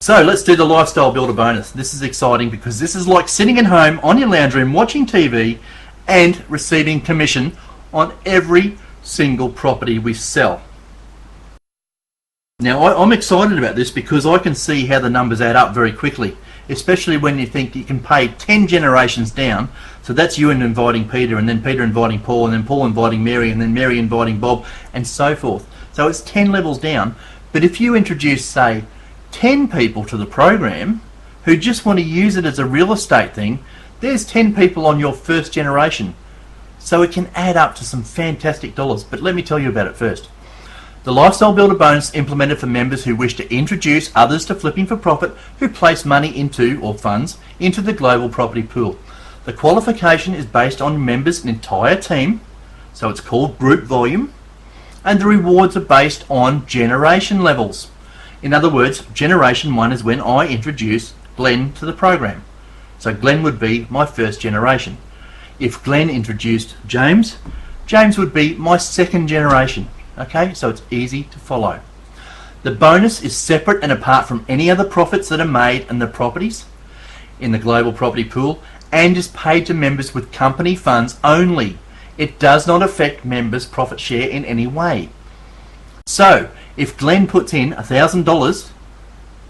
So let's do the Lifestyle Builder bonus. This is exciting because this is like sitting at home on your lounge room watching TV and receiving commission on every single property we sell. Now I'm excited about this because I can see how the numbers add up very quickly, especially when you think you can pay 10 generations down. So that's you inviting Peter, and then Peter inviting Paul, and then Paul inviting Mary, and then Mary inviting Bob, and so forth. So it's 10 levels down. But if you introduce, say, 10 people to the program who just want to use it as a real estate thing, there's 10 people on your first generation. So it can add up to some fantastic dollars. But let me tell you about it first. The Lifestyle Builder bonus implemented for members who wish to introduce others to flipping for profit who place money into, or funds, into the global property pool. The qualification is based on members' entire team, so it's called group volume, and the rewards are based on generation levels. In other words, generation 1 is when I introduce Glenn to the program. So Glenn would be my first generation. If Glenn introduced James, James would be my second generation. Okay, so it's easy to follow. The bonus is separate and apart from any other profits that are made in the properties in the global property pool, and is paid to members with company funds only. It does not affect members' profit share in any way. So if Glenn puts in $1,000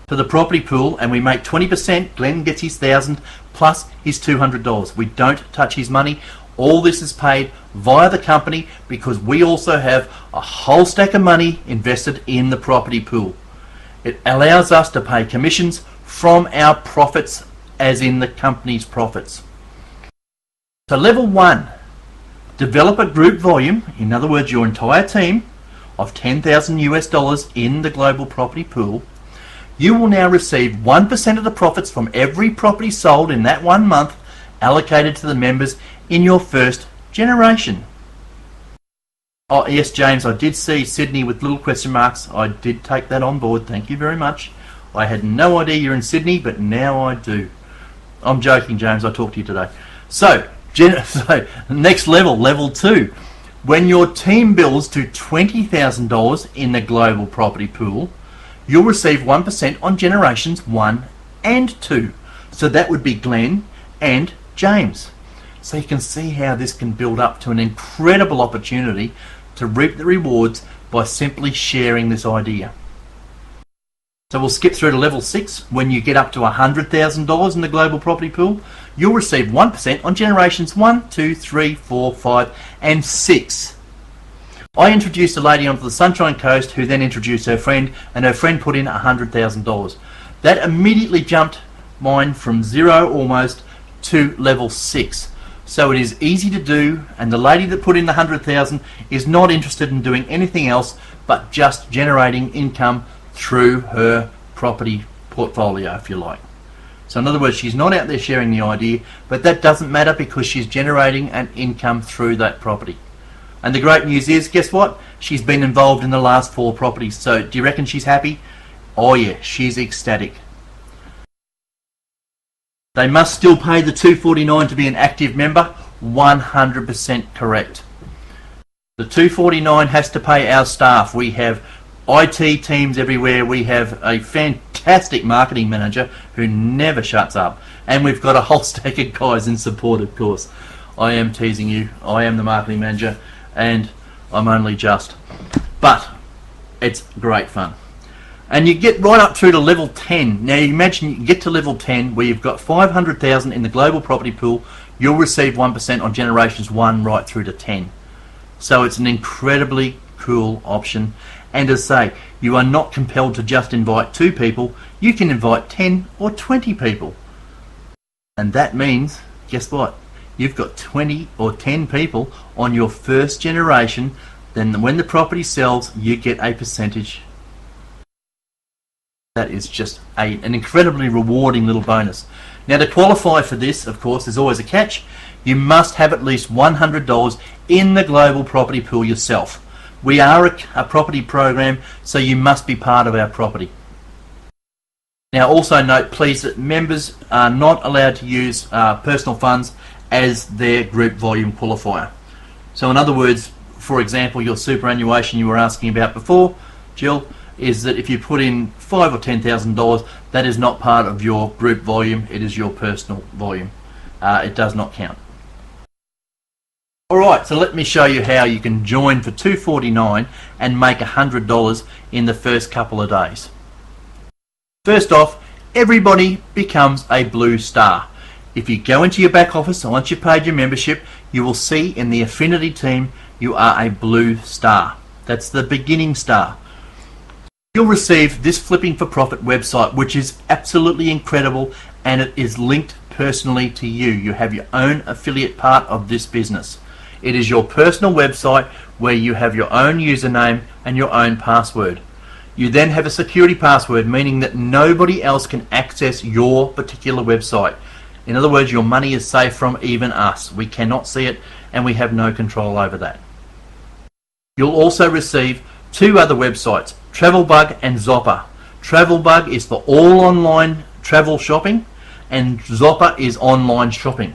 to the property pool and we make 20%, Glenn gets his $1,000 plus his $200. We don't touch his money. All this is paid via the company because we also have a whole stack of money invested in the property pool. It allows us to pay commissions from our profits, as in the company's profits. So level 1, develop a group volume, in other words your entire team, of $10,000 in the global property pool. You will now receive 1% of the profits from every property sold in that 1 month allocated to the members in your first generation. Oh yes, James, I did see Sydney with little question marks. I did take that on board. Thank you very much. I had no idea you're in Sydney, but now I do. I'm joking, James. I talked to you today. So next level, level 2. When your team builds to $20,000 in the global property pool, you'll receive 1% on generations 1 and 2. So that would be Glenn and James. So you can see how this can build up to an incredible opportunity to reap the rewards by simply sharing this idea. So we'll skip through to level 6. When you get up to $100,000 in the global property pool, you'll receive 1% on generations 1, 2, 3, 4, 5 and 6. I introduced a lady onto the Sunshine Coast who then introduced her friend, and her friend put in $100,000. That immediately jumped mine from 0 almost to level 6. So it is easy to do, and the lady that put in the $100,000 is not interested in doing anything else but just generating income through her property portfolio, if you like. So in other words, she's not out there sharing the idea, but that doesn't matter because she's generating an income through that property. And the great news is, guess what? She's been involved in the last 4 properties. So do you reckon she's happy? Oh yeah, she's ecstatic. They must still pay the $249 to be an active member. 100% correct. The $249 has to pay our staff. We have IT teams everywhere. We have a fantastic marketing manager who never shuts up, and we've got a whole stack of guys in support, of course. I am teasing you. I am the marketing manager, and I'm only just. But it's great fun. And you get right up through to level 10. Now you imagine you get to level 10 where you've got $500,000 in the global property pool. You'll receive 1% on generations 1 right through to 10. So it's an incredibly cool option. And as I say, you are not compelled to just invite 2 people. You can invite 10 or 20 people. And that means, guess what? You've got 20 or 10 people on your first generation. Then when the property sells, you get a percentage. That is just an incredibly rewarding little bonus. Now to qualify for this, of course, there's always a catch. You must have at least $100 in the global property pool yourself. We are a property program, so you must be part of our property. Now also note please that members are not allowed to use personal funds as their group volume qualifier. So in other words, for example, your superannuation you were asking about before, Jill, is that if you put in $5,000 or $10,000, that is not part of your group volume, it is your personal volume. It does not count. Alright, so let me show you how you can join for $2.49 and make $100 in the first couple of days. First off, everybody becomes a blue star. If you go into your back office and once you've paid your membership, you will see in the Affinity team you are a blue star. That's the beginning star. You'll receive this Flipping for Profit website, which is absolutely incredible, and it is linked personally to you. You have your own affiliate part of this business. It is your personal website where you have your own username and your own password. You then have a security password, meaning that nobody else can access your particular website. In other words, your money is safe from even us. We cannot see it and we have no control over that. You'll also receive two other websites, Travelbug and Zopper. Travelbug is for all online travel shopping and Zopper is online shopping.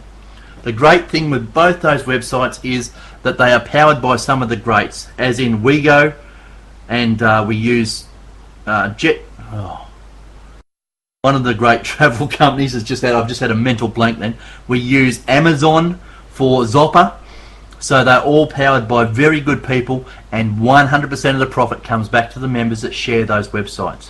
The great thing with both those websites is that they are powered by some of the greats, as in WeGo, and we use Jet. Oh, one of the great travel companies has just had. I've just had a mental blank. Then we use Amazon for Zopper, so they're all powered by very good people, and 100% of the profit comes back to the members that share those websites.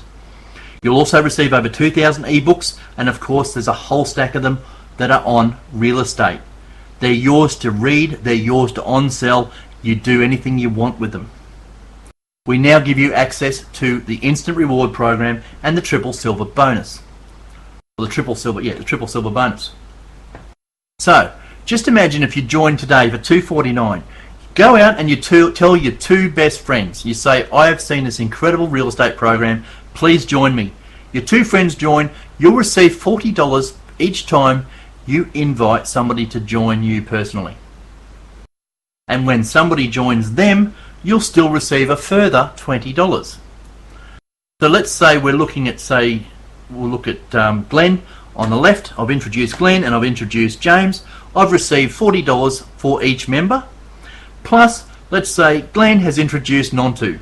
You'll also receive over 2,000 ebooks, and of course, there's a whole stack of them that are on real estate. They're yours to read, they're yours to on-sell, you do anything you want with them. We now give you access to the Instant Reward program and the Triple Silver bonus. Or the Triple Silver bonus. So, just imagine if you join today for $2.49. Go out and you tell your two best friends. You say, I have seen this incredible real estate program, please join me. Your two friends join, you'll receive $40 each time you invite somebody to join you personally. And when somebody joins them, you'll still receive a further $20. So let's say we're looking at, we'll look at Glenn on the left. I've introduced Glenn and I've introduced James. I've received $40 for each member. Plus, let's say Glenn has introduced Nontu,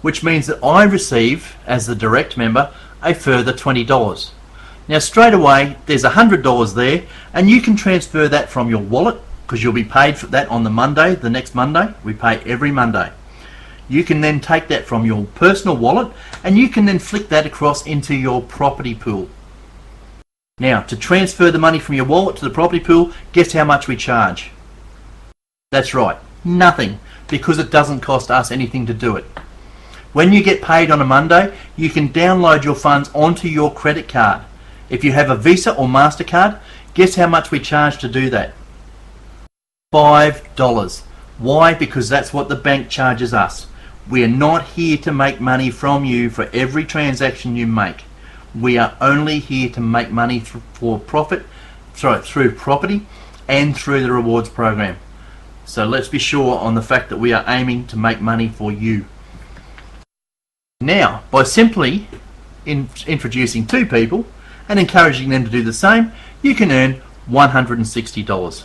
which means that I receive, as the direct member, a further $20. Now straight away there's $100 there, and you can transfer that from your wallet, because you'll be paid for that on the Monday, the next Monday. We pay every Monday. You can then take that from your personal wallet and you can then flick that across into your property pool. Now, to transfer the money from your wallet to the property pool, guess how much we charge? That's right, nothing, because it doesn't cost us anything to do it. When you get paid on a Monday, you can download your funds onto your credit card. If you have a Visa or MasterCard, guess how much we charge to do that? $5. Why? Because that's what the bank charges us. We are not here to make money from you for every transaction you make. We are only here to make money through property and through the rewards program. So let's be sure on the fact that we are aiming to make money for you. Now, by simply introducing two people and encouraging them to do the same, you can earn $160.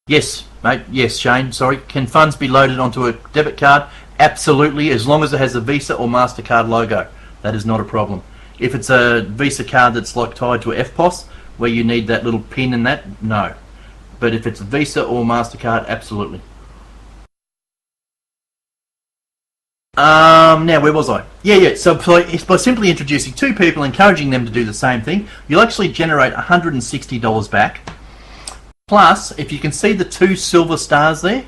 Yes, mate. Yes, Shane. Sorry. Can funds be loaded onto a debit card? Absolutely, as long as it has a Visa or MasterCard logo. That is not a problem. If it's a Visa card that's like tied to a FPOS, where you need that little pin and that, no. But if it's a Visa or MasterCard, absolutely. Now, where was I? Yeah. So by simply introducing two people, encouraging them to do the same thing, you'll actually generate $160 back. Plus, if you can see the two silver stars there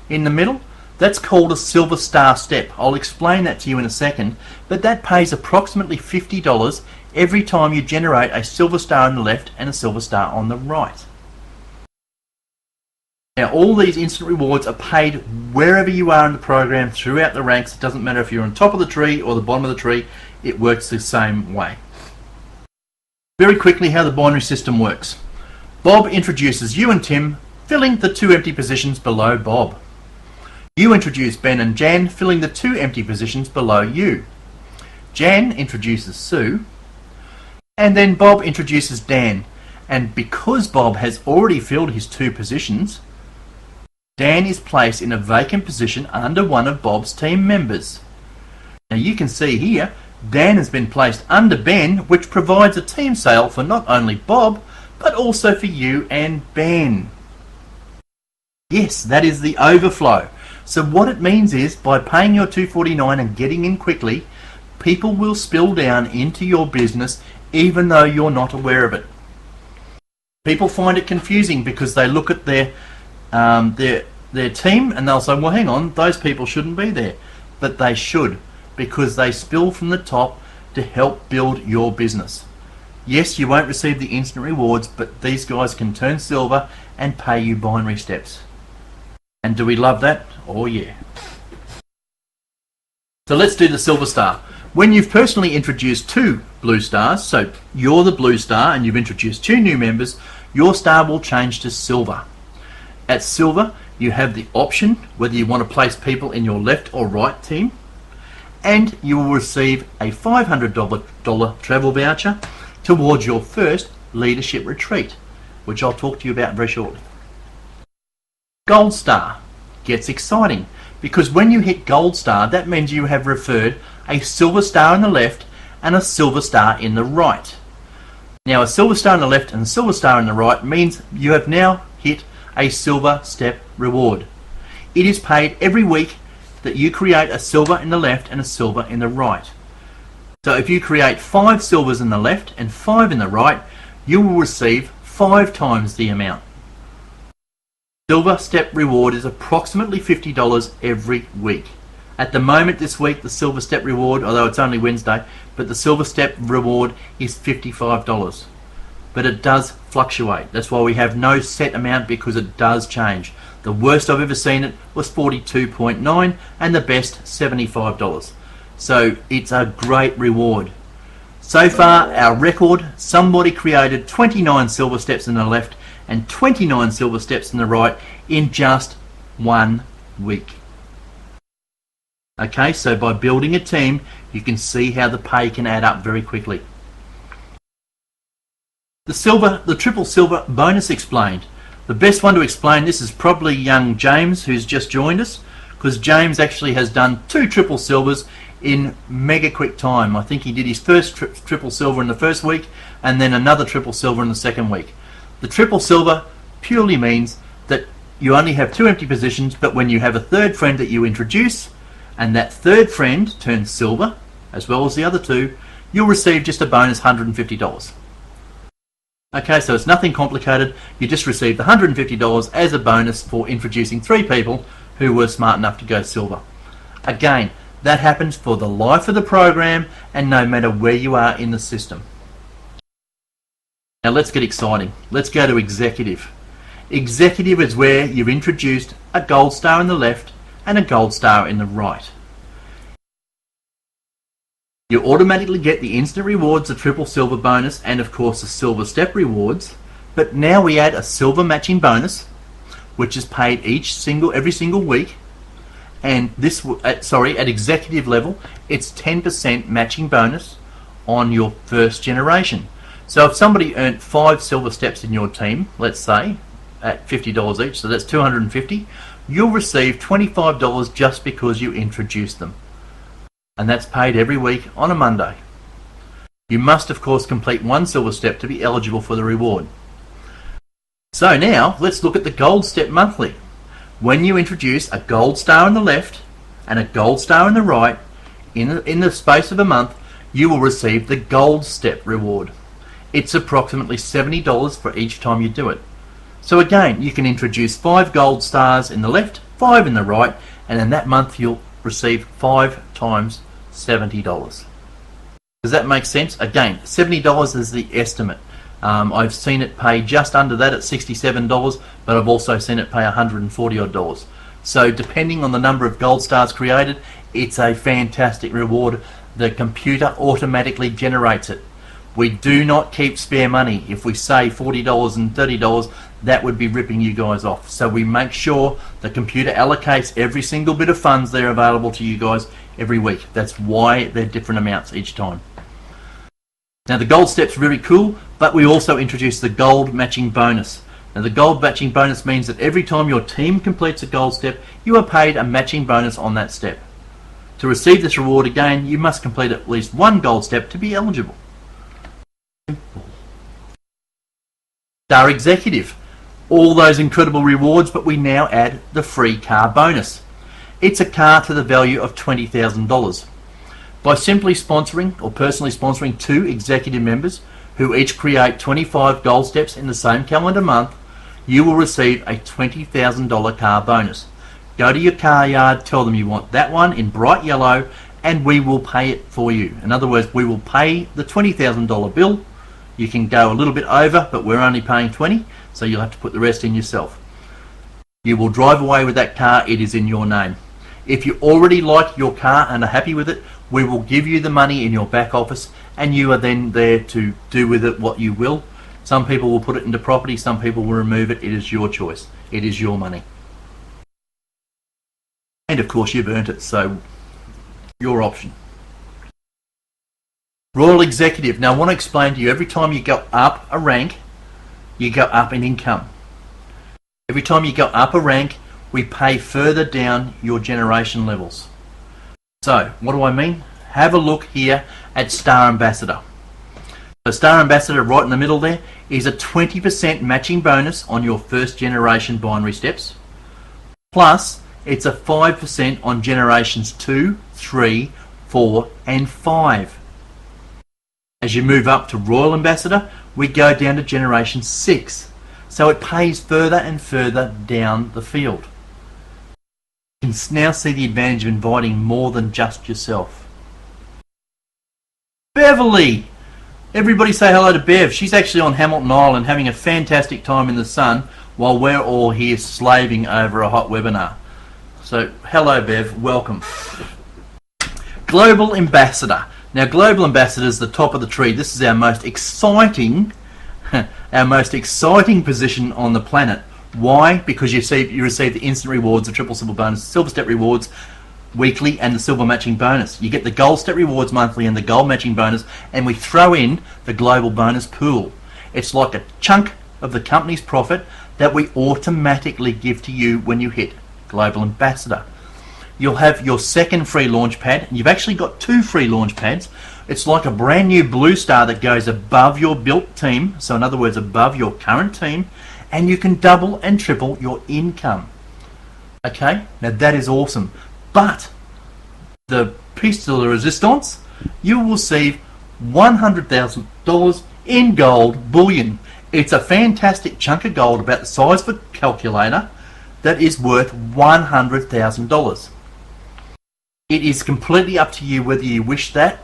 in the middle, that's called a silver star step. I'll explain that to you in a second, but that pays approximately $50 every time you generate a silver star on the left and a silver star on the right. Now, all these instant rewards are paid wherever you are in the program, throughout the ranks. It doesn't matter if you're on top of the tree or the bottom of the tree, it works the same way. Very quickly, how the binary system works. Bob introduces you and Tim, filling the two empty positions below Bob. You introduce Ben and Jan, filling the two empty positions below you. Jan introduces Sue, and then Bob introduces Dan. And because Bob has already filled his two positions, Dan is placed in a vacant position under one of Bob's team members. Now you can see here, Dan has been placed under Ben, which provides a team sale for not only Bob, but also for you and Ben. Yes, that is the overflow. So what it means is, by paying your $2.49 and getting in quickly, people will spill down into your business even though you're not aware of it. People find it confusing because they look at their team and they'll say, well, hang on, those people shouldn't be there. But they should, because they spill from the top to help build your business. Yes, you won't receive the instant rewards, but these guys can turn silver and pay you binary steps. And do we love that? Oh yeah. So let's do the silver star. When you've personally introduced 2 blue stars, so you're the blue star and you've introduced 2 new members, your star will change to silver. At silver, you have the option whether you want to place people in your left or right team, and you will receive a $500 travel voucher towards your first leadership retreat, which I'll talk to you about very shortly. Gold star gets exciting, because when you hit gold star, that means you have referred a silver star in the left and a silver star in the right. Now, a silver star in the left and a silver star in the right means you have now hit a silver step reward. It is paid every week that you create a silver in the left and a silver in the right. So if you create 5 silvers in the left and 5 in the right, you will receive 5 times the amount. Silver step reward is approximately $50 every week. At the moment this week, the silver step reward, although it's only Wednesday, but the silver step reward is $55. But it does fluctuate. That's why we have no set amount, because it does change. The worst I've ever seen it was $42.9 and the best $75. So it's a great reward. So far, our record, somebody created 29 silver steps in the left and 29 silver steps in the right in just 1 week. Okay, so by building a team, you can see how the pay can add up very quickly. The triple silver bonus explained. The best one to explain this is probably young James, who's just joined us, because James actually has done 2 triple silvers in mega quick time. I think he did his first triple silver in the first week and then another triple silver in the second week. The triple silver purely means that you only have 2 empty positions, but when you have a third friend that you introduce and that third friend turns silver as well as the other 2, you'll receive just a bonus $150. Okay, so it's nothing complicated. You just receive the $150 as a bonus for introducing 3 people who were smart enough to go silver. Again, that happens for the life of the program and no matter where you are in the system. Now let's get exciting. Let's go to executive. Executive is where you've introduced a gold star in the left and a gold star in the right. You automatically get the instant rewards, the triple silver bonus, and of course the silver step rewards. But now we add a silver matching bonus, which is paid every single week. And this, at executive level, it's 10% matching bonus on your first generation. So if somebody earned 5 silver steps in your team, let's say at $50 each, so that's $250, you'll receive $25 just because you introduced them. And that's paid every week on a Monday. You must of course complete 1 silver step to be eligible for the reward. So now let's look at the gold step monthly. When you introduce a gold star in the left and a gold star in the right, in the space of a month, you will receive the gold step reward. It's approximately $70 for each time you do it. So again, you can introduce 5 gold stars in the left, 5 in the right, and in that month you'll receive 5 times $70. Does that make sense? Again, $70 is the estimate. I've seen it pay just under that at $67, but I've also seen it pay $140 odd. So depending on the number of gold stars created, it's a fantastic reward. The computer automatically generates it. We do not keep spare money. If we say $40 and $30, that would be ripping you guys off. So we make sure the computer allocates every single bit of funds that are available to you guys every week. That's why they're different amounts each time. Now the gold step's really cool, but we also introduced the gold matching bonus. Now the gold matching bonus means that every time your team completes a gold step, you are paid a matching bonus on that step. To receive this reward again, you must complete at least one gold step to be eligible. Star Executive. All those incredible rewards, but we now add the free car bonus. It's a car to the value of $20,000. By simply sponsoring or personally sponsoring 2 executive members who each create 25 gold steps in the same calendar month, you will receive a $20,000 car bonus. Go to your car yard, tell them you want that one in bright yellow, and we will pay it for you. In other words, we will pay the $20,000 bill. You can go a little bit over, but we're only paying 20, so you'll have to put the rest in yourself. You will drive away with that car. It is in your name. If you already like your car and are happy with it, we will give you the money in your back office, and you are then there to do with it what you will. Some people will put it into property, some people will remove it. It is your choice. It is your money. And of course you've earned it, so your option. Royal Executive. Now I want to explain to you, every time you go up a rank, you go up in income. Every time you go up a rank, we pay further down your generation levels. So what do I mean? Have a look here at Star Ambassador. So Star Ambassador right in the middle there is a 20% matching bonus on your first generation binary steps. Plus it's a 5% on generations 2, 3, 4 and 5. As you move up to Royal Ambassador, we go down to generation 6. So it pays further and further down the field. You can now see the advantage of inviting more than just yourself. Beverly! Everybody say hello to Bev. She's actually on Hamilton Island having a fantastic time in the sun while we're all here slaving over a hot webinar. So hello Bev, welcome. Global Ambassador. Now Global Ambassador is the top of the tree. This is our most exciting position on the planet. Why? Because you receive the instant rewards, the triple silver bonus, silver step rewards weekly, and the silver matching bonus. You get the gold step rewards monthly and the gold matching bonus, and we throw in the global bonus pool. It's like a chunk of the company's profit that we automatically give to you when you hit Global Ambassador. You'll have your second free launch pad, and you've actually got 2 free launch pads. It's like a brand new blue star that goes above your built team, so in other words above your current team, and you can double and triple your income. Okay, now that is awesome. But the piece de la resistance, you will receive $100,000 in gold bullion. It's a fantastic chunk of gold about the size of a calculator that is worth $100,000. It is completely up to you whether you wish that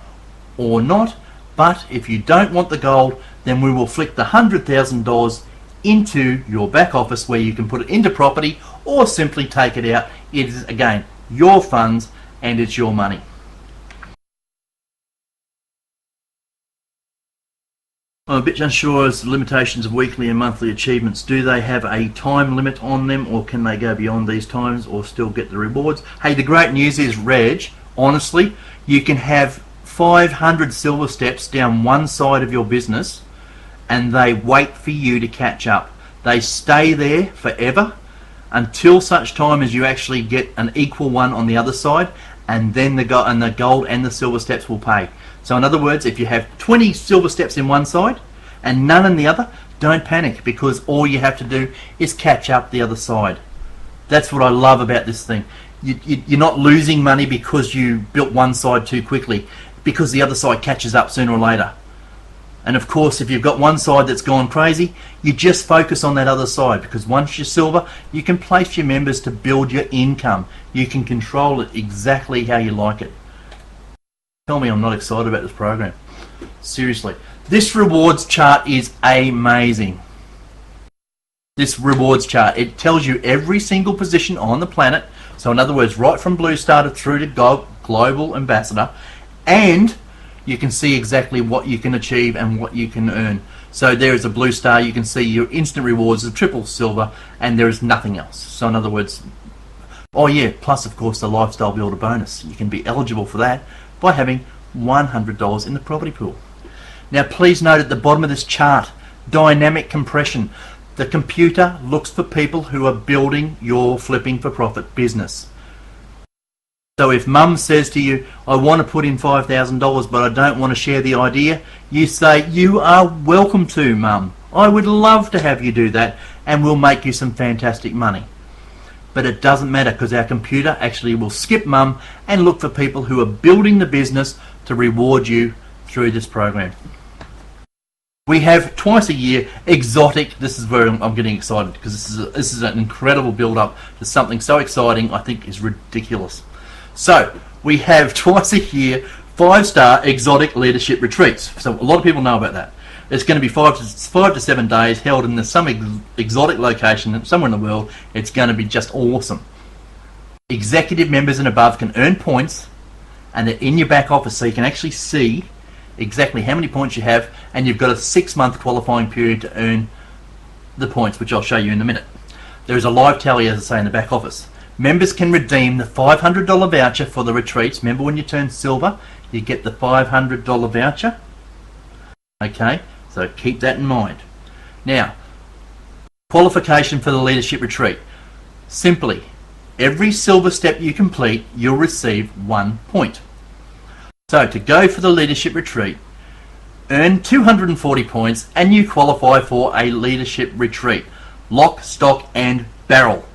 or not, but if you don't want the gold, then we will flick the $100,000 into your back office where you can put it into property or simply take it out. It is, again, your funds and it's your money. I'm a bit unsure as to the limitations of weekly and monthly achievements. Do they have a time limit on them, or can they go beyond these times or still get the rewards? Hey, the great news is, Reg, honestly, you can have 500 silver steps down one side of your business and they wait for you to catch up. They stay there forever until such time as you actually get an equal one on the other side, and then the gold and the silver steps will pay. So in other words, if you have 20 silver steps in one side and none in the other, don't panic, because all you have to do is catch up the other side. That's what I love about this thing. You're not losing money because you built one side too quickly, because the other side catches up sooner or later. And of course, if you've got one side that's gone crazy, you just focus on that other side, because once you're silver, you can place your members to build your income. You can control it exactly how you like it. Tell me I'm not excited about this program. Seriously. This rewards chart is amazing. This rewards chart, it tells you every single position on the planet. So in other words, right from Blue Starter through to Global Ambassador, and you can see exactly what you can achieve and what you can earn. So there is a blue star, you can see your instant rewards, the triple silver, and there is nothing else. So in other words, oh yeah, plus of course the lifestyle builder bonus. You can be eligible for that by having $100 in the property pool. Now please note at the bottom of this chart, dynamic compression. The computer looks for people who are building your flipping for profit business. So if mum says to you, I want to put in $5,000 but I don't want to share the idea, you say, you are welcome to, mum. I would love to have you do that and we'll make you some fantastic money. But it doesn't matter because our computer actually will skip mum and look for people who are building the business to reward you through this program. We have twice a year exotic. This is where I'm getting excited because this is an incredible build up to something so exciting I think is ridiculous. So we have twice a year 5-star exotic leadership retreats. So a lot of people know about that. It's going to be 5 to 7 days held in some exotic location somewhere in the world. It's going to be just awesome. Executive members and above can earn points, and they're in your back office so you can actually see exactly how many points you have, and you've got a 6-month qualifying period to earn the points, which I'll show you in a minute. There is a live tally, as I say, in the back office. Members can redeem the $500 voucher for the retreats. Remember, when you turn silver, you get the $500 voucher. Okay, so keep that in mind. Now, qualification for the leadership retreat. Simply, every silver step you complete, you'll receive 1 point. So to go for the leadership retreat, earn 240 points and you qualify for a leadership retreat. Lock, stock and barrel.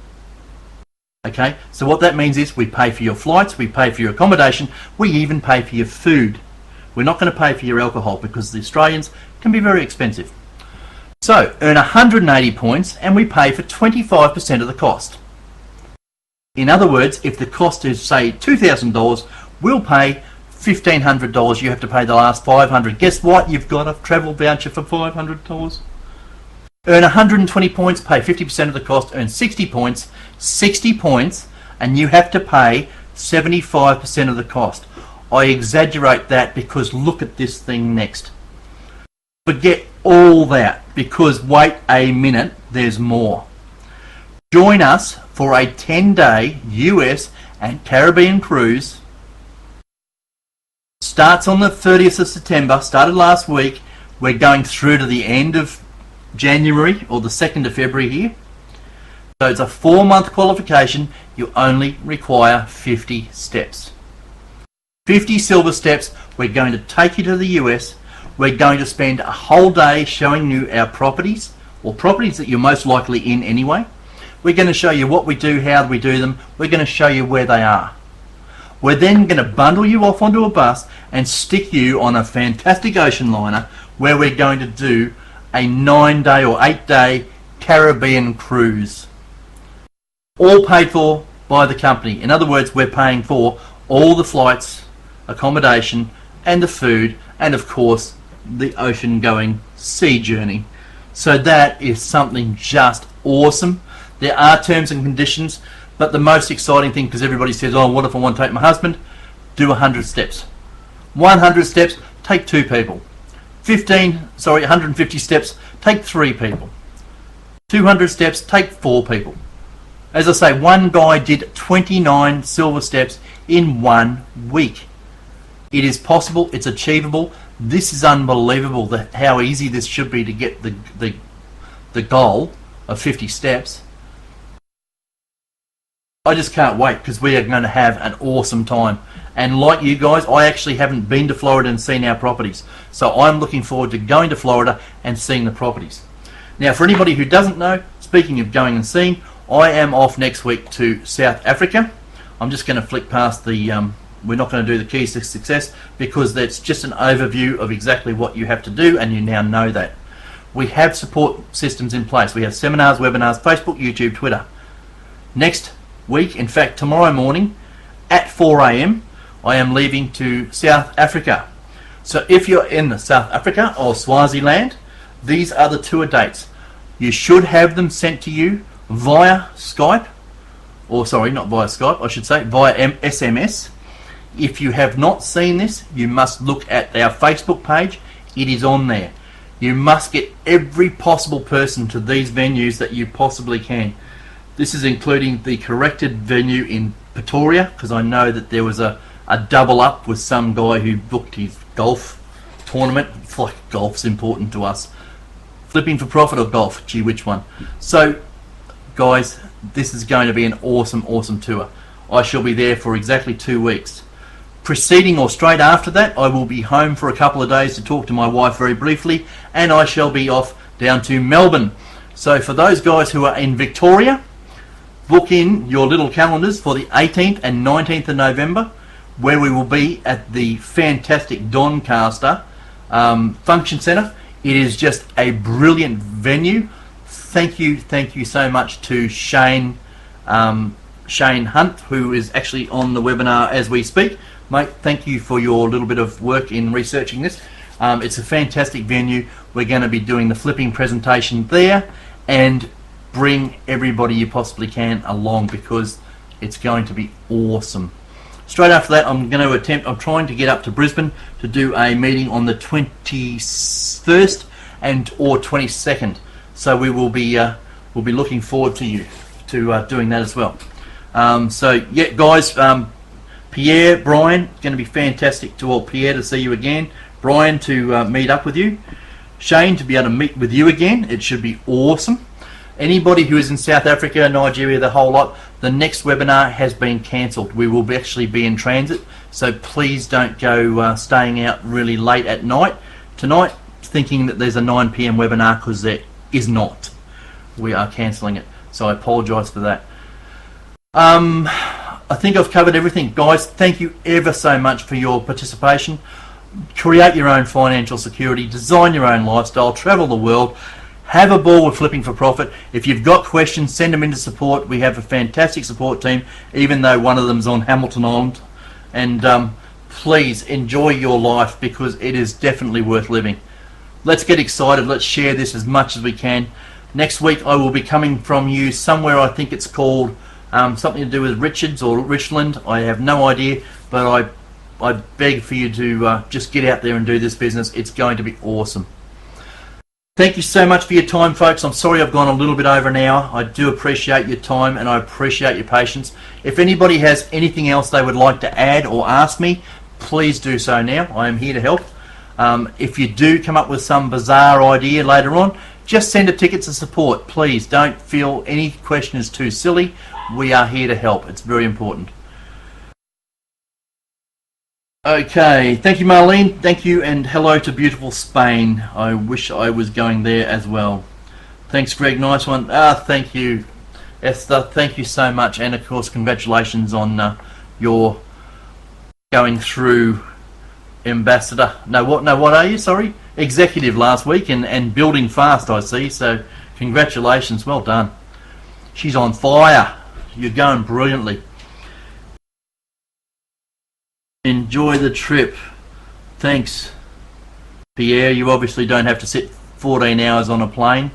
Okay, so what that means is we pay for your flights, we pay for your accommodation, we even pay for your food. We're not going to pay for your alcohol because the Australians can be very expensive. So earn 180 points and we pay for 25% of the cost. In other words, if the cost is say $2,000, we'll pay $1,500. You have to pay the last $500. Guess what? You've got a travel voucher for $500. Earn 120 points, pay 50% of the cost, earn 60 points, and you have to pay 75% of the cost. I exaggerate that because look at this thing next. Forget all that because wait a minute, there's more. Join us for a 10-day US and Caribbean cruise. Starts on the 30th of September, started last week. We're going through to the end of January or the 2nd of February here. So it's a 4-month qualification. You only require 50 steps. 50 silver steps. We're going to take you to the US. We're going to spend a whole day showing you our properties, or properties that you're most likely in anyway. We're going to show you what we do, how we do them. We're going to show you where they are. We're then going to bundle you off onto a bus and stick you on a fantastic ocean liner where we're going to do a 9-day or 8-day Caribbean cruise. All paid for by the company. In other words, we're paying for all the flights, accommodation and the food, and of course the ocean going sea journey. So that is something just awesome. There are terms and conditions, but the most exciting thing, because everybody says, oh, what if I want to take my husband? Do 100 steps. 100 steps, take 2 people. 150 steps, take 3 people. 200 steps, take 4 people. As I say, one guy did 29 silver steps in 1 week. It is possible, it's achievable. This is unbelievable how easy this should be to get the goal of 50 steps. I just can't wait because we are going to have an awesome time. And like you guys, I actually haven't been to Florida and seen our properties. So I'm looking forward to going to Florida and seeing the properties. Now, for anybody who doesn't know, speaking of going and seeing, I am off next week to South Africa. I'm just going to flick past the, we're not going to do the keys to success because that's just an overview of exactly what you have to do, and you now know that. We have support systems in place. We have seminars, webinars, Facebook, YouTube, Twitter. Next week, in fact tomorrow morning at 4 AM, I am leaving to South Africa. So if you're in South Africa or Swaziland, these are the tour dates. You should have them sent to you via Skype, or sorry, not via Skype, I should say, via SMS. If you have not seen this, you must look at our Facebook page. It is on there. You must get every possible person to these venues that you possibly can. This is including the corrected venue in Pretoria, because I know that there was a double up with some guy who booked his golf tournament. It's like golf's important to us. Flipping for profit or golf? Gee, which one? So, guys, this is going to be an awesome, awesome tour. I shall be there for exactly 2 weeks. Preceding or straight after that, I will be home for a couple of days to talk to my wife very briefly, and I shall be off down to Melbourne. So for those guys who are in Victoria, book in your little calendars for the 18th and 19th of November, where we will be at the fantastic Doncaster Function Centre. It is just a brilliant venue. Thank you so much to Shane Hunt, who is actually on the webinar as we speak. Mate, thank you for your little bit of work in researching this. It's a fantastic venue. We're going to be doing the flipping presentation there, and bring everybody you possibly can along because it's going to be awesome. Straight after that, I'm trying to get up to Brisbane to do a meeting on the 21st or 22nd. So we will be we'll be looking forward to doing that as well. So yeah, guys, Pierre, Brian, it's going to be fantastic Pierre to see you again, Brian to meet up with you, Shane to be able to meet with you again. It should be awesome. Anybody who is in South Africa, Nigeria, the whole lot, the next webinar has been cancelled. We will actually be in transit, so please don't go staying out really late at night tonight thinking that there's a 9 PM webinar, because there is not. We are cancelling it, so I apologise for that. I think I've covered everything. Guys, thank you ever so much for your participation. Create your own financial security, design your own lifestyle, travel the world, have a ball with Flipping for Profit. If you've got questions, send them into support. We have a fantastic support team, even though one of them's on Hamilton Island. And please enjoy your life, because it is definitely worth living. Let's get excited. Let's share this as much as we can. Next week I will be coming from you somewhere. I think it's called something to do with Richards or Richland. I have no idea, but I beg for you to just get out there and do this business. It's going to be awesome. Thank you so much for your time, folks. I'm sorry I've gone a little bit over an hour. I do appreciate your time, and I appreciate your patience. If anybody has anything else they would like to add or ask me, please do so now. I am here to help. If you do come up with some bizarre idea later on, just send a ticket to support. Please don't feel any question is too silly. We are here to help. It's very important. Okay, thank you, Marlene. Thank you, and hello to beautiful Spain. I wish I was going there as well. Thanks, Greg. Nice one. Thank you, Esther. Thank you so much, and of course, congratulations on your going through ambassador. No, what are you? Sorry, executive last week, and building fast. I see. So, congratulations. Well done. She's on fire. You're going brilliantly. Enjoy the trip. Thanks, Pierre. You obviously don't have to sit 14 hours on a plane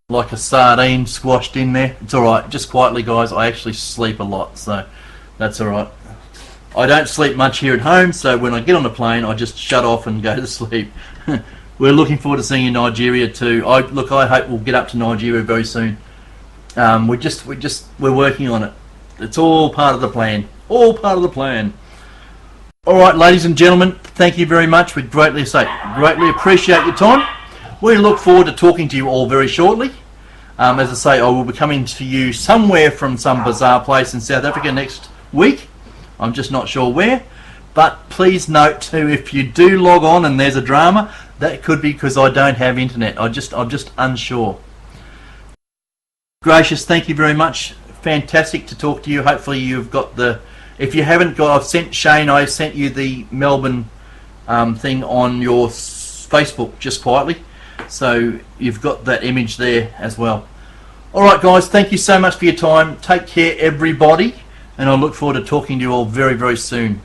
like a sardine squashed in there. It's alright. Just quietly, guys. I actually sleep a lot, so that's alright. I don't sleep much here at home, so when I get on a plane, I just shut off and go to sleep. We're looking forward to seeing you in Nigeria too. I hope we'll get up to Nigeria very soon. We're working on it. It's all part of the plan. All part of the plan. Alright, ladies and gentlemen, thank you very much. We greatly appreciate your time. We look forward to talking to you all very shortly. As I say, I will be coming to you somewhere from some bizarre place in South Africa next week. I'm just not sure where. But please note too, if you do log on and there's a drama, that could be because I don't have internet. I'm just unsure. Gracious, thank you very much. Fantastic to talk to you. Hopefully you've got the... If you haven't got, I sent you the Melbourne thing on your Facebook, just quietly. So you've got that image there as well. Alright guys, thank you so much for your time. Take care everybody, and I look forward to talking to you all very, very soon.